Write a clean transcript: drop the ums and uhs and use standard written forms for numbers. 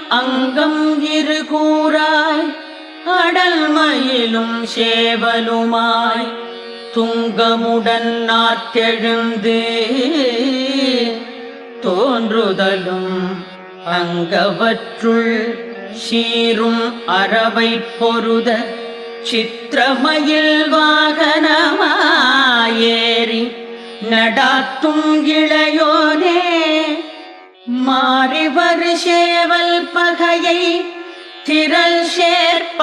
அங்கம் இரு கூறாய் அடல் மயிலும் சேவலுமாய் துங்கமுடன் நாற்றெழுந்து தோன்றுதலும் அங்கவற்றுள் சீரும் அறவை பொருத சித்திரமயில் வாகனமாயேறி நடாத்தும் இளையோனே மாறிவர் சேவல் பகையை திரள் சேர்ப்ப